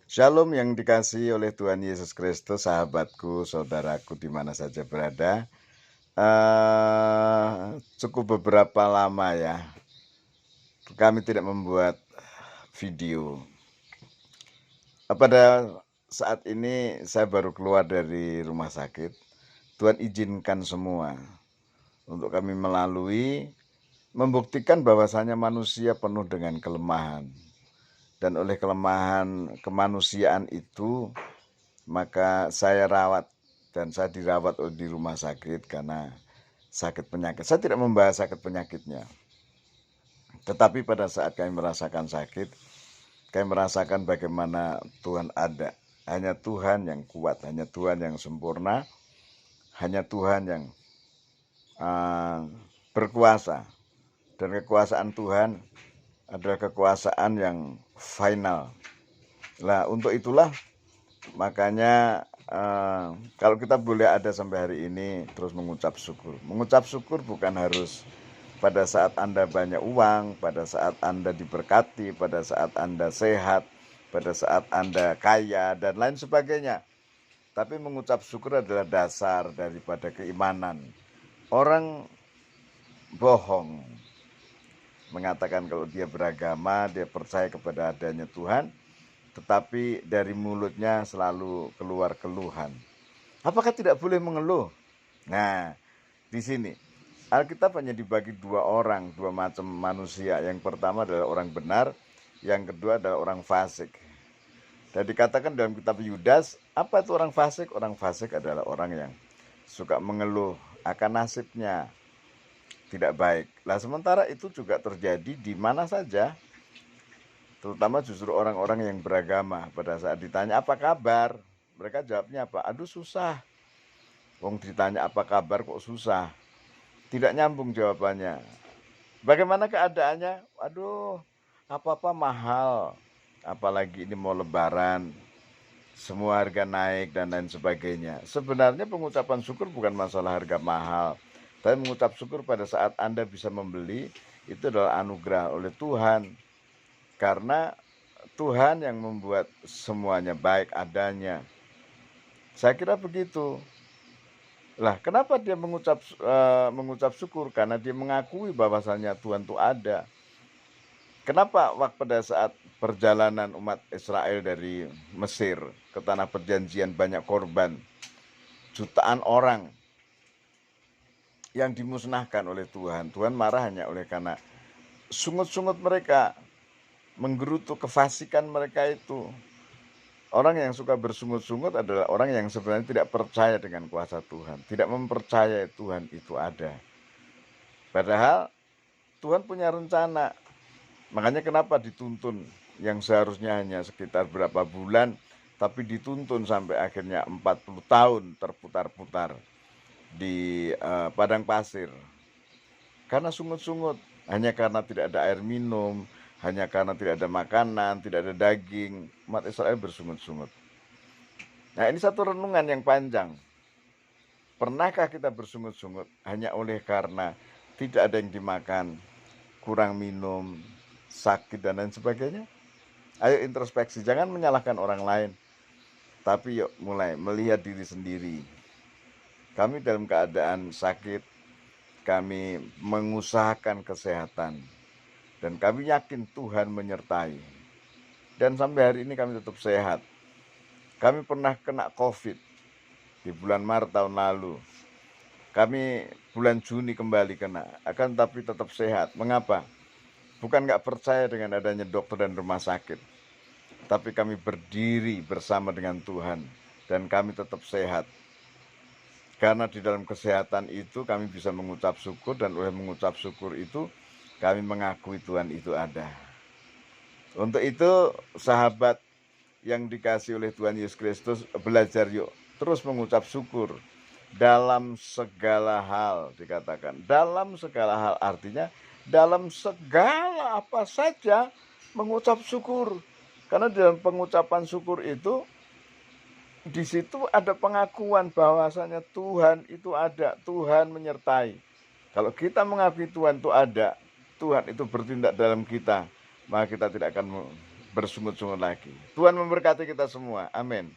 Shalom yang dikasihi oleh Tuhan Yesus Kristus, sahabatku, saudaraku di mana saja berada. Cukup beberapa lama ya, kami tidak membuat video. Pada saat ini saya baru keluar dari rumah sakit. Tuhan izinkan semua untuk kami melalui, membuktikan bahwasanya manusia penuh dengan kelemahan. Dan oleh kelemahan kemanusiaan itu, maka saya rawat dan saya dirawat di rumah sakit karena sakit penyakit. Saya tidak membahas sakit penyakitnya, tetapi pada saat kami merasakan sakit, kami merasakan bagaimana Tuhan ada. Hanya Tuhan yang kuat, hanya Tuhan yang sempurna, hanya Tuhan yang berkuasa. Dan kekuasaan Tuhan adalah kekuasaan yang final. Nah, untuk itulah makanya kalau kita boleh ada sampai hari ini terus mengucap syukur. Mengucap syukur bukan harus pada saat Anda banyak uang, pada saat Anda diberkati, pada saat Anda sehat, pada saat Anda kaya, dan lain sebagainya. Tapi mengucap syukur adalah dasar daripada keimanan. Orang bohong mengatakan kalau dia beragama, dia percaya kepada adanya Tuhan, tetapi dari mulutnya selalu keluar keluhan. Apakah tidak boleh mengeluh? Nah, di sini Alkitab hanya dibagi dua orang, dua macam manusia. Yang pertama adalah orang benar, yang kedua adalah orang fasik. Dan dikatakan dalam kitab Yudas, apa itu orang fasik? Orang fasik adalah orang yang suka mengeluh akan nasibnya tidak baik. Nah, sementara itu juga terjadi di mana saja, terutama justru orang-orang yang beragama. Pada saat ditanya apa kabar, mereka jawabnya apa? Aduh susah. Wong ditanya apa kabar kok susah. Tidak nyambung jawabannya. Bagaimana keadaannya? Aduh, apa-apa mahal. Apalagi ini mau lebaran, semua harga naik dan lain sebagainya. Sebenarnya pengucapan syukur bukan masalah harga mahal, tapi mengucap syukur pada saat Anda bisa membeli, itu adalah anugerah oleh Tuhan. Karena Tuhan yang membuat semuanya baik adanya. Saya kira begitu. Lah, kenapa dia mengucap syukur? Karena dia mengakui bahwasannya Tuhan itu ada. Kenapa waktu pada saat perjalanan umat Israel dari Mesir ke tanah perjanjian banyak korban, jutaan orang yang dimusnahkan oleh Tuhan. Tuhan marah hanya oleh karena sungut-sungut mereka, menggerutu kefasikan mereka itu. Orang yang suka bersungut-sungut adalah orang yang sebenarnya tidak percaya dengan kuasa Tuhan, tidak mempercayai Tuhan itu ada. Padahal Tuhan punya rencana. Makanya kenapa dituntun yang seharusnya hanya sekitar berapa bulan, tapi dituntun sampai akhirnya 40 tahun terputar-putar di padang pasir. Karena sungut-sungut, hanya karena tidak ada air minum, hanya karena tidak ada makanan, tidak ada daging, umat Israel bersungut-sungut. Nah, ini satu renungan yang panjang. Pernahkah kita bersungut-sungut hanya oleh karena tidak ada yang dimakan, kurang minum, sakit dan lain sebagainya? Ayo introspeksi, jangan menyalahkan orang lain, tapi yuk mulai melihat diri sendiri. Kami dalam keadaan sakit, kami mengusahakan kesehatan, dan kami yakin Tuhan menyertai. Dan sampai hari ini kami tetap sehat. Kami pernah kena COVID di bulan Maret tahun lalu. Kami bulan Juni kembali kena, akan tapi tetap sehat. Mengapa? Bukan nggak percaya dengan adanya dokter dan rumah sakit, tapi kami berdiri bersama dengan Tuhan, dan kami tetap sehat. Karena di dalam kesehatan itu kami bisa mengucap syukur, dan oleh mengucap syukur itu kami mengakui Tuhan itu ada. Untuk itu, sahabat yang dikasihi oleh Tuhan Yesus Kristus, belajar yuk terus mengucap syukur dalam segala hal. Dikatakan dalam segala hal, artinya dalam segala apa saja mengucap syukur. Karena dalam pengucapan syukur itu, di situ ada pengakuan bahwasanya Tuhan itu ada, Tuhan menyertai. Kalau kita mengakui Tuhan itu ada, Tuhan itu bertindak dalam kita, maka kita tidak akan bersungut-sungut lagi. Tuhan memberkati kita semua. Amin.